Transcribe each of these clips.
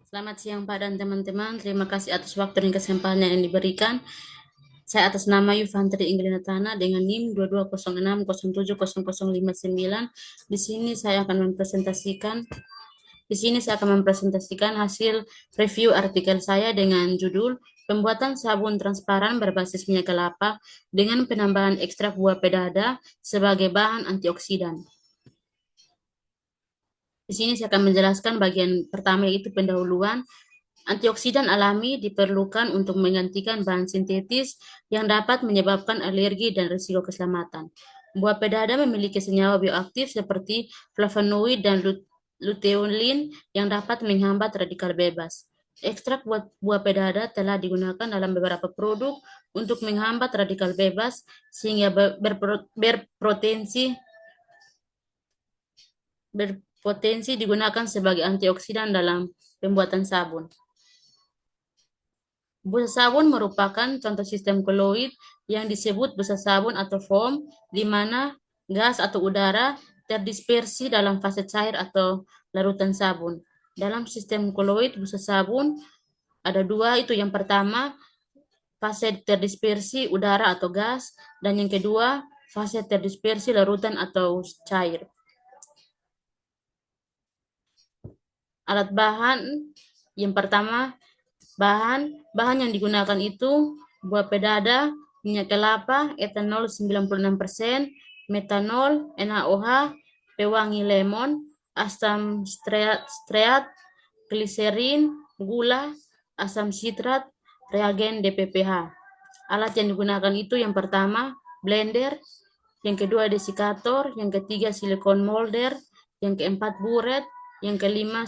Selamat siang Pak dan teman-teman. Terima kasih atas waktu dan kesempatan yang diberikan. Saya atas nama Yuvantri Inggrina Tana dengan NIM 2206070059. Di sini saya akan mempresentasikan hasil review artikel saya dengan judul Pembuatan sabun transparan berbasis minyak kelapa dengan penambahan ekstrak buah pedada sebagai bahan antioksidan. Di sini saya akan menjelaskan bagian pertama, yaitu pendahuluan. Antioksidan alami diperlukan untuk menggantikan bahan sintetis yang dapat menyebabkan alergi dan risiko keselamatan. Buah pedada memiliki senyawa bioaktif seperti flavonoid dan luteolin yang dapat menghambat radikal bebas. Ekstrak buah pedada telah digunakan dalam beberapa produk untuk menghambat radikal bebas sehingga berpotensi digunakan sebagai antioksidan dalam pembuatan sabun. Busa sabun merupakan contoh sistem koloid yang disebut busa sabun atau foam, di mana gas atau udara terdispersi dalam fase cair atau larutan sabun. Dalam sistem koloid busa sabun ada dua, itu yang pertama fase terdispersi udara atau gas, dan yang kedua fase terdispersi larutan atau cair. Alat bahan yang pertama, bahan yang digunakan itu buah pedada, minyak kelapa, etanol 96%, metanol, NaOH, pewangi lemon, asam stearat, gliserin, gula, asam sitrat, reagen DPPH. Alat yang digunakan itu yang pertama blender, yang kedua desikator, yang ketiga silikon molder, yang keempat buret, yang kelima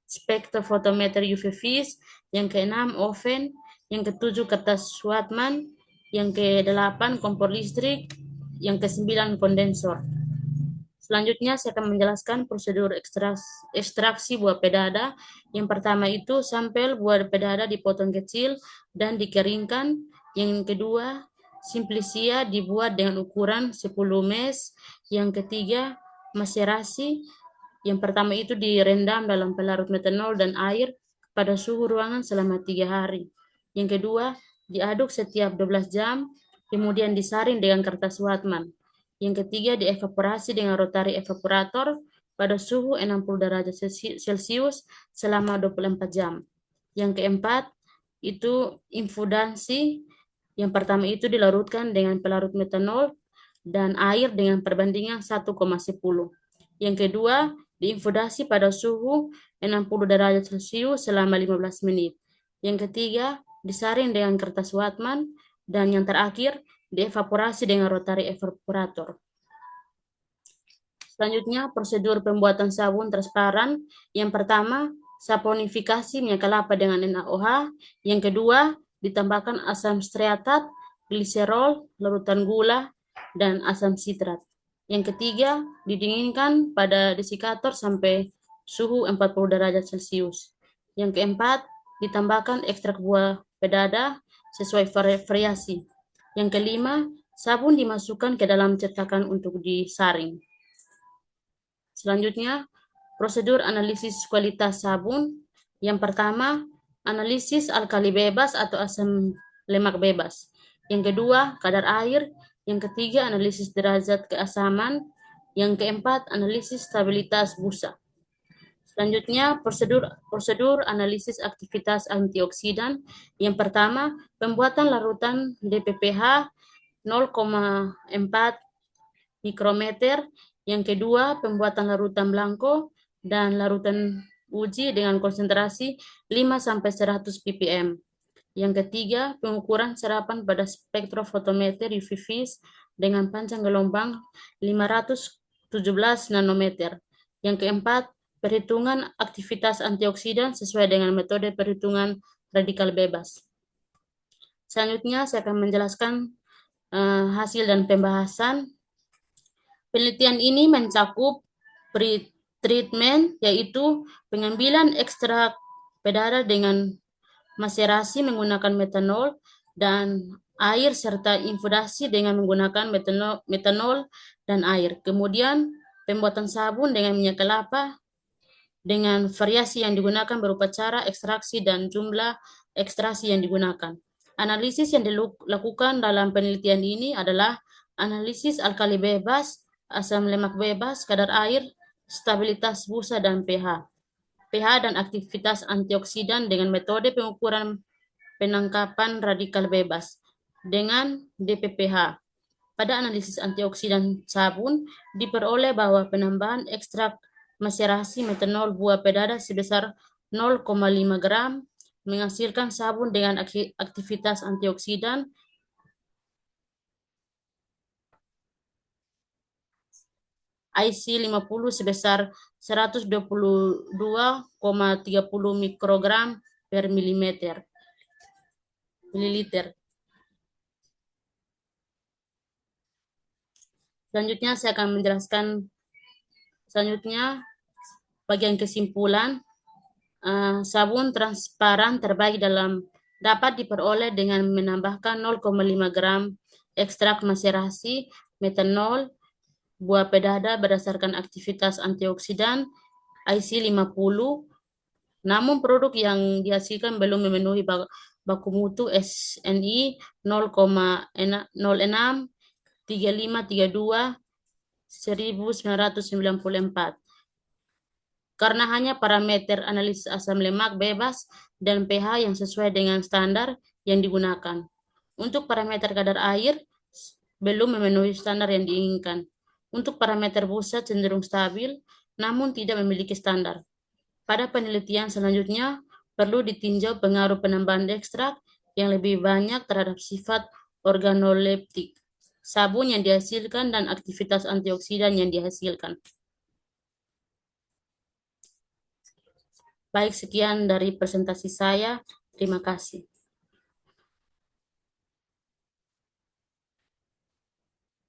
spektrofotometer UV vis, yang keenam oven, yang ketujuh kertas Schwartzman, yang kedelapan kompor listrik, yang kesembilan kondensor. Selanjutnya saya akan menjelaskan prosedur ekstraksi buah pedada. Yang pertama itu sampel buah pedada dipotong kecil dan dikeringkan. Yang kedua, simplisia dibuat dengan ukuran 10 mes. Yang ketiga, maserasi. Yang pertama itu direndam dalam pelarut metanol dan air pada suhu ruangan selama 3 hari. Yang kedua, diaduk setiap 12 jam, kemudian disaring dengan kertas Wattman. Yang ketiga, dievaporasi dengan rotary evaporator pada suhu 60 derajat Celcius selama 24 jam. Yang keempat, itu infudansi. Yang pertama itu dilarutkan dengan pelarut metanol dan air dengan perbandingan 1,10. Yang kedua, diinfudasi pada suhu 60 derajat Celcius selama 15 menit. Yang ketiga, disaring dengan kertas Wattman. Dan yang terakhir, dievaporasi dengan rotary evaporator. Selanjutnya, prosedur pembuatan sabun transparan. Yang pertama, saponifikasi minyak kelapa dengan NaOH. Yang kedua, ditambahkan asam stearat, gliserol, larutan gula, dan asam sitrat. Yang ketiga, didinginkan pada desikator sampai suhu 40 derajat Celcius. Yang keempat, ditambahkan ekstrak buah pedada sesuai variasi. Yang kelima, sabun dimasukkan ke dalam cetakan untuk disaring. Selanjutnya, prosedur analisis kualitas sabun. Yang pertama, analisis alkali bebas atau asam lemak bebas. Yang kedua, kadar air. Yang ketiga, analisis derajat keasaman. Yang keempat, analisis stabilitas busa. Selanjutnya, prosedur analisis aktivitas antioksidan. Yang pertama, pembuatan larutan DPPH 0,4 mikrometer. Yang kedua, pembuatan larutan blanko dan larutan uji dengan konsentrasi 5-100 ppm. Yang ketiga, pengukuran serapan pada spektrofotometer UV vis dengan panjang gelombang 517 nanometer. Yang keempat, perhitungan aktivitas antioksidan sesuai dengan metode perhitungan radikal bebas. Selanjutnya, saya akan menjelaskan hasil dan pembahasan. Penelitian ini mencakup pre-treatment, yaitu pengambilan ekstrak pedada dengan maserasi menggunakan metanol dan air serta infudasi dengan menggunakan metanol dan air. Kemudian pembuatan sabun dengan minyak kelapa dengan variasi yang digunakan berupa cara ekstraksi dan jumlah ekstraksi yang digunakan. Analisis yang dilakukan dalam penelitian ini adalah analisis alkali bebas, asam lemak bebas, kadar air, stabilitas busa, dan pH. pH dan aktivitas antioksidan dengan metode pengukuran penangkapan radikal bebas dengan DPPH. Pada analisis antioksidan sabun, diperoleh bahwa penambahan ekstrak maserasi metanol buah pedada sebesar 0,5 gram menghasilkan sabun dengan aktivitas antioksidan IC50 sebesar 122,30 mikrogram per mililiter. Selanjutnya saya akan menjelaskan bagian kesimpulan. Sabun transparan terbaik dapat diperoleh dengan menambahkan 0,5 gram ekstrak maserasi metanol buah pedada berdasarkan aktivitas antioksidan IC50. Namun produk yang dihasilkan belum memenuhi baku mutu SNI 0,063532 1994 karena hanya parameter analisis asam lemak bebas dan pH yang sesuai dengan standar yang digunakan. Untuk parameter kadar air, belum memenuhi standar yang diinginkan. Untuk parameter busa cenderung stabil, namun tidak memiliki standar. Pada penelitian selanjutnya, perlu ditinjau pengaruh penambahan ekstrak yang lebih banyak terhadap sifat organoleptik, sabun yang dihasilkan, dan aktivitas antioksidan yang dihasilkan. Baik, sekian dari presentasi saya. Terima kasih.